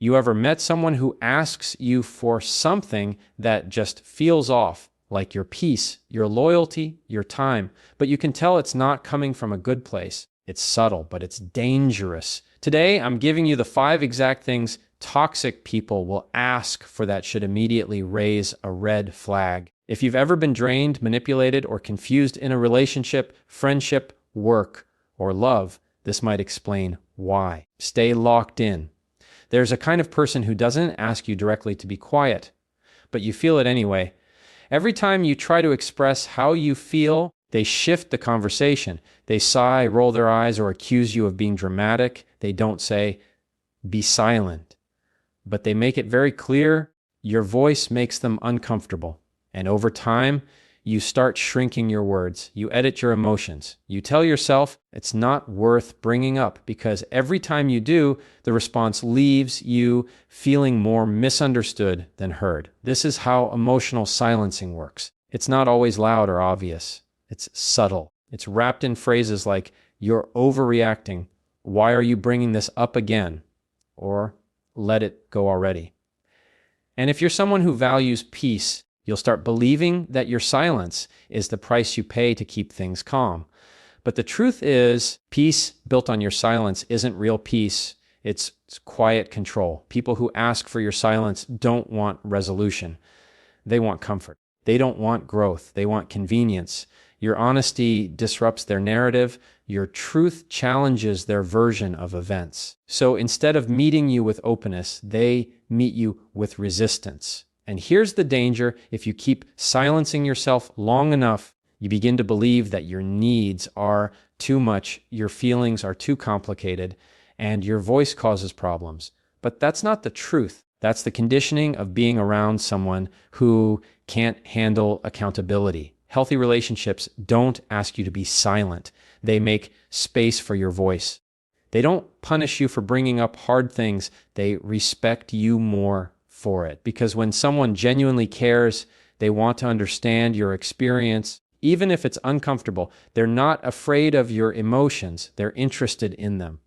You ever met someone who asks you for something that just feels off, like your peace, your loyalty, your time, but you can tell it's not coming from a good place? It's subtle, but it's dangerous. Today, I'm giving you the 5 exact things toxic people will ask for that should immediately raise a red flag. If you've ever been drained, manipulated, or confused in a relationship, friendship, work, or love, this might explain why. Stay locked in. There's a kind of person who doesn't ask you directly to be quiet, but you feel it anyway. Every time you try to express how you feel, they shift the conversation. They sigh, roll their eyes, or accuse you of being dramatic. They don't say, "Be silent." But they make it very clear your voice makes them uncomfortable. And over time, you start shrinking your words. You edit your emotions. You tell yourself it's not worth bringing up because every time you do, the response leaves you feeling more misunderstood than heard. This is how emotional silencing works. It's not always loud or obvious. It's subtle. It's wrapped in phrases like, "You're overreacting. Why are you bringing this up again?" Or, "Let it go already." And if you're someone who values peace, you'll start believing that your silence is the price you pay to keep things calm. But the truth is, peace built on your silence isn't real peace. It's quiet control. People who ask for your silence don't want resolution. They want comfort. They don't want growth. They want convenience. Your honesty disrupts their narrative. Your truth challenges their version of events. So instead of meeting you with openness, they meet you with resistance. And here's the danger: if you keep silencing yourself long enough, you begin to believe that your needs are too much, your feelings are too complicated, and your voice causes problems. But that's not the truth. That's the conditioning of being around someone who can't handle accountability. Healthy relationships don't ask you to be silent. They make space for your voice. They don't punish you for bringing up hard things. They respect you more for it. Because when someone genuinely cares, they want to understand your experience, even if it's uncomfortable. They're not afraid of your emotions. They're interested in them.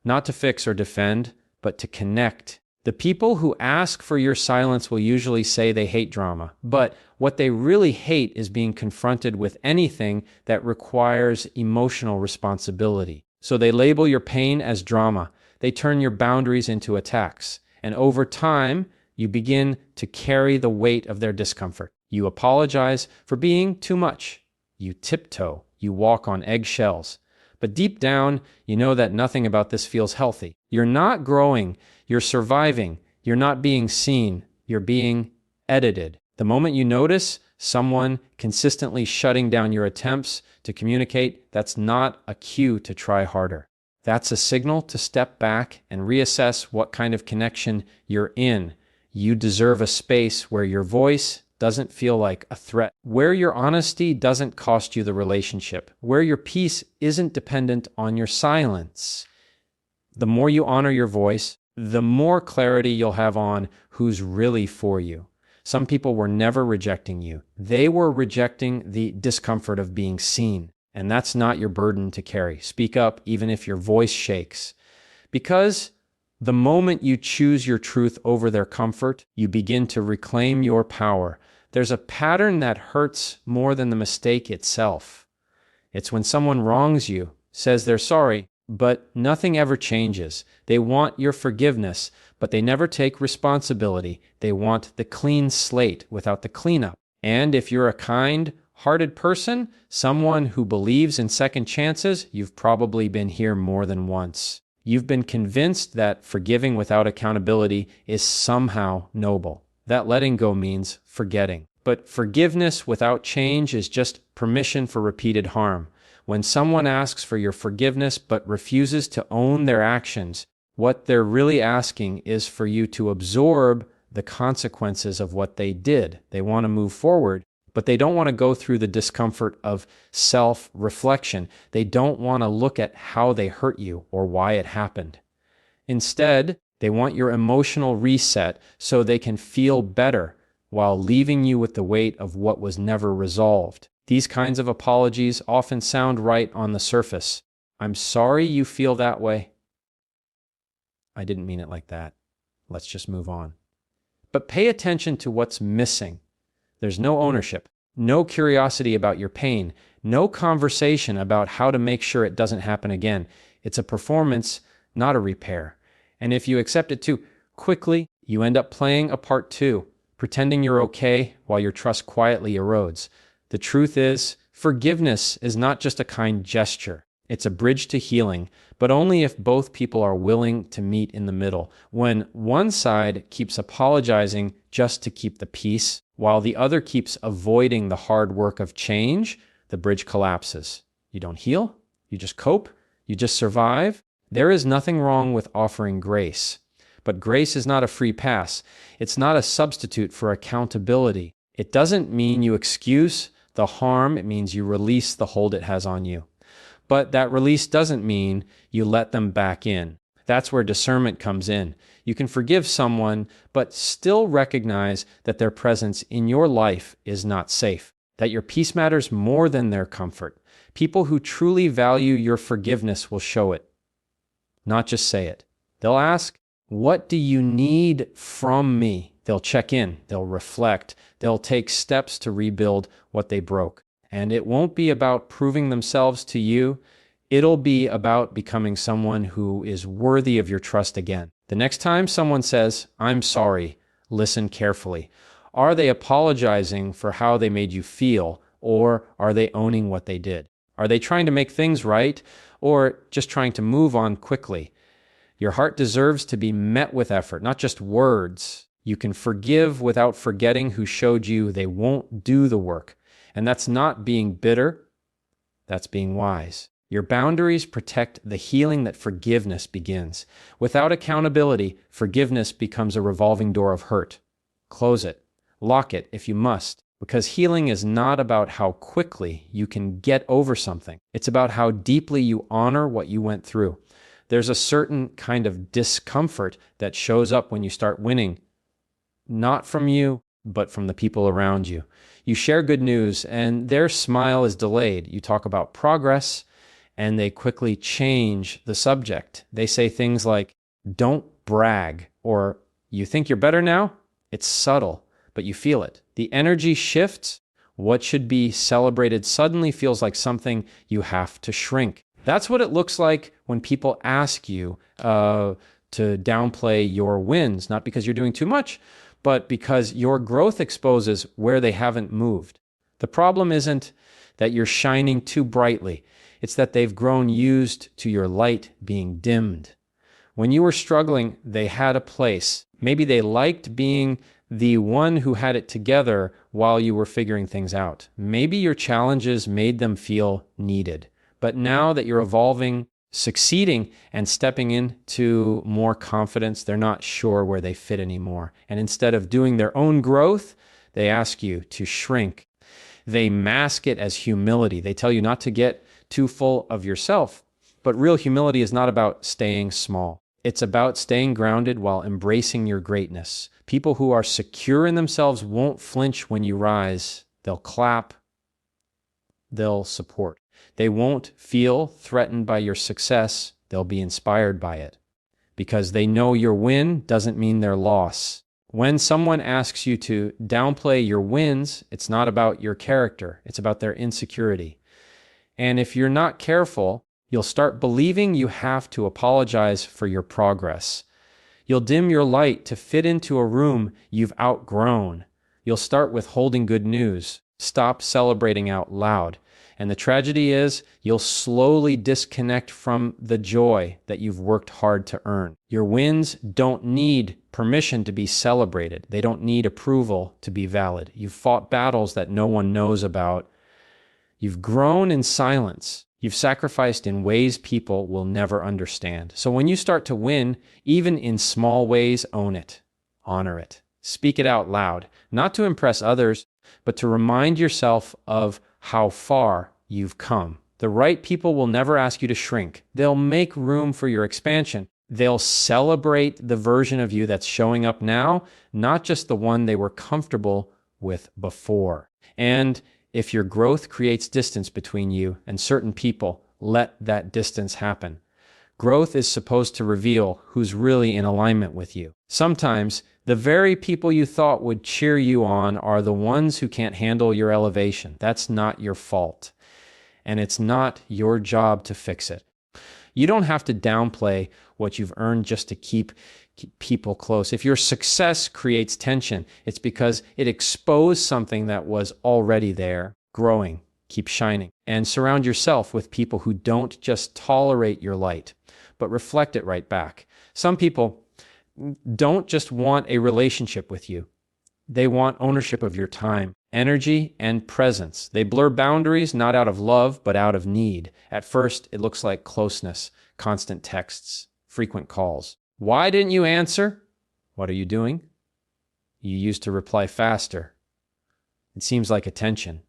Not to fix or defend, but to connect. The people who ask for your silence will usually say they hate drama, but what they really hate is being confronted with anything that requires emotional responsibility. So they label your pain as drama. They turn your boundaries into attacks. And over time, you begin to carry the weight of their discomfort. You apologize for being too much. You tiptoe. You walk on eggshells. But deep down, you know that nothing about this feels healthy. You're not growing. You're surviving. You're not being seen. You're being edited. The moment you notice someone consistently shutting down your attempts to communicate, that's not a cue to try harder. That's a signal to step back and reassess what kind of connection you're in. You deserve a space where your voice doesn't feel like a threat, where your honesty doesn't cost you the relationship, where your peace isn't dependent on your silence. The more you honor your voice, the more clarity you'll have on who's really for you. Some people were never rejecting you. They were rejecting the discomfort of being seen. And that's not your burden to carry. Speak up even if your voice shakes. Because the moment you choose your truth over their comfort, you begin to reclaim your power. There's a pattern that hurts more than the mistake itself. It's when someone wrongs you, says they're sorry, but nothing ever changes. They want your forgiveness, but they never take responsibility. They want the clean slate without the cleanup. And if you're a kind-hearted person, someone who believes in second chances, you've probably been here more than once. You've been convinced that forgiving without accountability is somehow noble. That letting go means forgetting. But forgiveness without change is just permission for repeated harm. When someone asks for your forgiveness but refuses to own their actions, what they're really asking is for you to absorb the consequences of what they did. They want to move forward, but they don't want to go through the discomfort of self-reflection. They don't want to look at how they hurt you or why it happened. Instead, they want your emotional reset so they can feel better while leaving you with the weight of what was never resolved. These kinds of apologies often sound right on the surface. "I'm sorry you feel that way. I didn't mean it like that." Let's just move on. But pay attention to what's missing. There's no ownership, no curiosity about your pain, no conversation about how to make sure it doesn't happen again. It's a performance, not a repair. And if you accept it too quickly, you end up playing a part two, pretending you're okay while your trust quietly erodes. The truth is, forgiveness is not just a kind gesture. It's a bridge to healing, but only if both people are willing to meet in the middle. When one side keeps apologizing just to keep the peace, while the other keeps avoiding the hard work of change, the bridge collapses. You don't heal, you just cope, you just survive. There is nothing wrong with offering grace, but grace is not a free pass. It's not a substitute for accountability. It doesn't mean you excuse the harm, it means you release the hold it has on you. But that release doesn't mean you let them back in. That's where discernment comes in. You can forgive someone, but still recognize that their presence in your life is not safe, that your peace matters more than their comfort. People who truly value your forgiveness will show it, not just say it. They'll ask, "What do you need from me?" They'll check in, they'll reflect, they'll take steps to rebuild what they broke. And it won't be about proving themselves to you. It'll be about becoming someone who is worthy of your trust again. The next time someone says, "I'm sorry," listen carefully. Are they apologizing for how they made you feel, or are they owning what they did? Are they trying to make things right, or just trying to move on quickly? Your heart deserves to be met with effort, not just words. You can forgive without forgetting who showed you they won't do the work. And that's not being bitter, that's being wise. Your boundaries protect the healing that forgiveness begins. Without accountability, forgiveness becomes a revolving door of hurt. Close it, lock it if you must, because healing is not about how quickly you can get over something. It's about how deeply you honor what you went through. There's a certain kind of discomfort that shows up when you start winning, not from you, but from the people around you. You share good news and their smile is delayed. You talk about progress and they quickly change the subject. They say things like, "Don't brag," or "You think you're better now?" It's subtle, but you feel it. The energy shifts. What should be celebrated suddenly feels like something you have to shrink. That's what it looks like when people ask you to downplay your wins, not because you're doing too much, but because your growth exposes where they haven't moved. The problem isn't that you're shining too brightly. It's that they've grown used to your light being dimmed. When you were struggling, they had a place. Maybe they liked being the one who had it together while you were figuring things out. Maybe your challenges made them feel needed. But now that you're evolving, succeeding, and stepping into more confidence, they're not sure where they fit anymore. And instead of doing their own growth, they ask you to shrink. They mask it as humility. They tell you not to get too full of yourself. But real humility is not about staying small. It's about staying grounded while embracing your greatness. People who are secure in themselves won't flinch when you rise. They'll clap. They'll support. They won't feel threatened by your success. They'll be inspired by it because they know your win doesn't mean their loss. When someone asks you to downplay your wins, it's not about your character. It's about their insecurity. And if you're not careful, you'll start believing you have to apologize for your progress. You'll dim your light to fit into a room you've outgrown. You'll start withholding good news. Stop celebrating out loud. And the tragedy is, you'll slowly disconnect from the joy that you've worked hard to earn. Your wins don't need permission to be celebrated. They don't need approval to be valid. You've fought battles that no one knows about. You've grown in silence. You've sacrificed in ways people will never understand. So when you start to win, even in small ways, own it. Honor it. Speak it out loud, not to impress others, but to remind yourself of how far you've come. The right people will never ask you to shrink. They'll make room for your expansion. They'll celebrate the version of you that's showing up now, not just the one they were comfortable with before. And if your growth creates distance between you and certain people, let that distance happen. Growth is supposed to reveal who's really in alignment with you. Sometimes, the very people you thought would cheer you on are the ones who can't handle your elevation. That's not your fault. And it's not your job to fix it. You don't have to downplay what you've earned just to keep people close. If your success creates tension, it's because it exposed something that was already there, growing. Keep shining. And surround yourself with people who don't just tolerate your light, but reflect it right back. Some people don't just want a relationship with you. They want ownership of your time, energy, and presence. They blur boundaries not out of love, but out of need. At first, it looks like closeness, constant texts, frequent calls. Why didn't you answer? What are you doing? You used to reply faster. It seems like attention.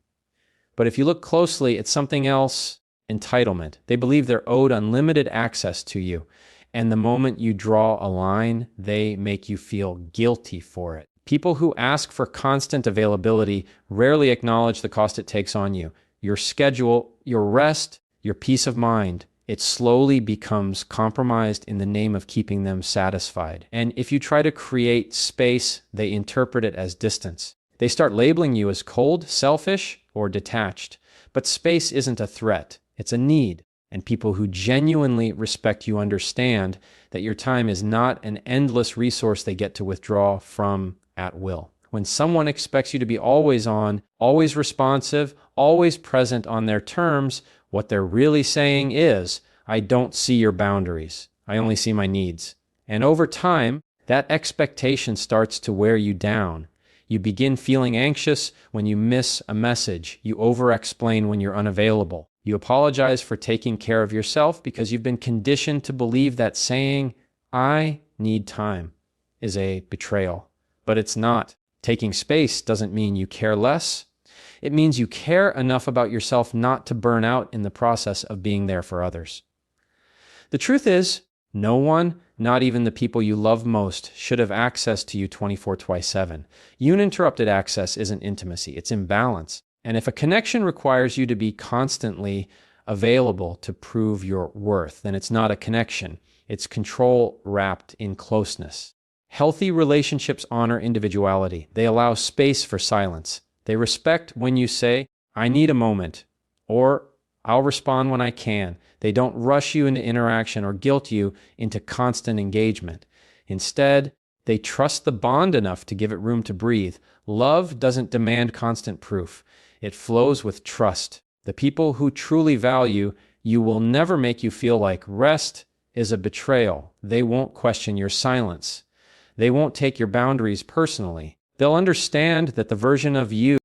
But if you look closely, it's something else. Entitlement. They believe they're owed unlimited access to you. And the moment you draw a line, they make you feel guilty for it. People who ask for constant availability rarely acknowledge the cost it takes on you. Your schedule, your rest, your peace of mind. It slowly becomes compromised in the name of keeping them satisfied. And if you try to create space, they interpret it as distance. They start labeling you as cold, selfish, or detached. But space isn't a threat. It's a need. And people who genuinely respect you understand that your time is not an endless resource they get to withdraw from at will. When someone expects you to be always on, always responsive, always present on their terms, what they're really saying is, I don't see your boundaries. I only see my needs. And over time, that expectation starts to wear you down. You begin feeling anxious when you miss a message. You over-explain when you're unavailable. You apologize for taking care of yourself because you've been conditioned to believe that saying, I need time, is a betrayal. But it's not. Taking space doesn't mean you care less. It means you care enough about yourself not to burn out in the process of being there for others. The truth is, no one, not even the people you love most, should have access to you 24/7. Uninterrupted access isn't intimacy, it's imbalance. And if a connection requires you to be constantly available to prove your worth, then it's not a connection. It's control wrapped in closeness. Healthy relationships honor individuality. They allow space for silence. They respect when you say, I need a moment, or I'll respond when I can. They don't rush you into interaction or guilt you into constant engagement. Instead, they trust the bond enough to give it room to breathe. Love doesn't demand constant proof. It flows with trust. The people who truly value you will never make you feel like rest is a betrayal. They won't question your silence. They won't take your boundaries personally. They'll understand that the version of you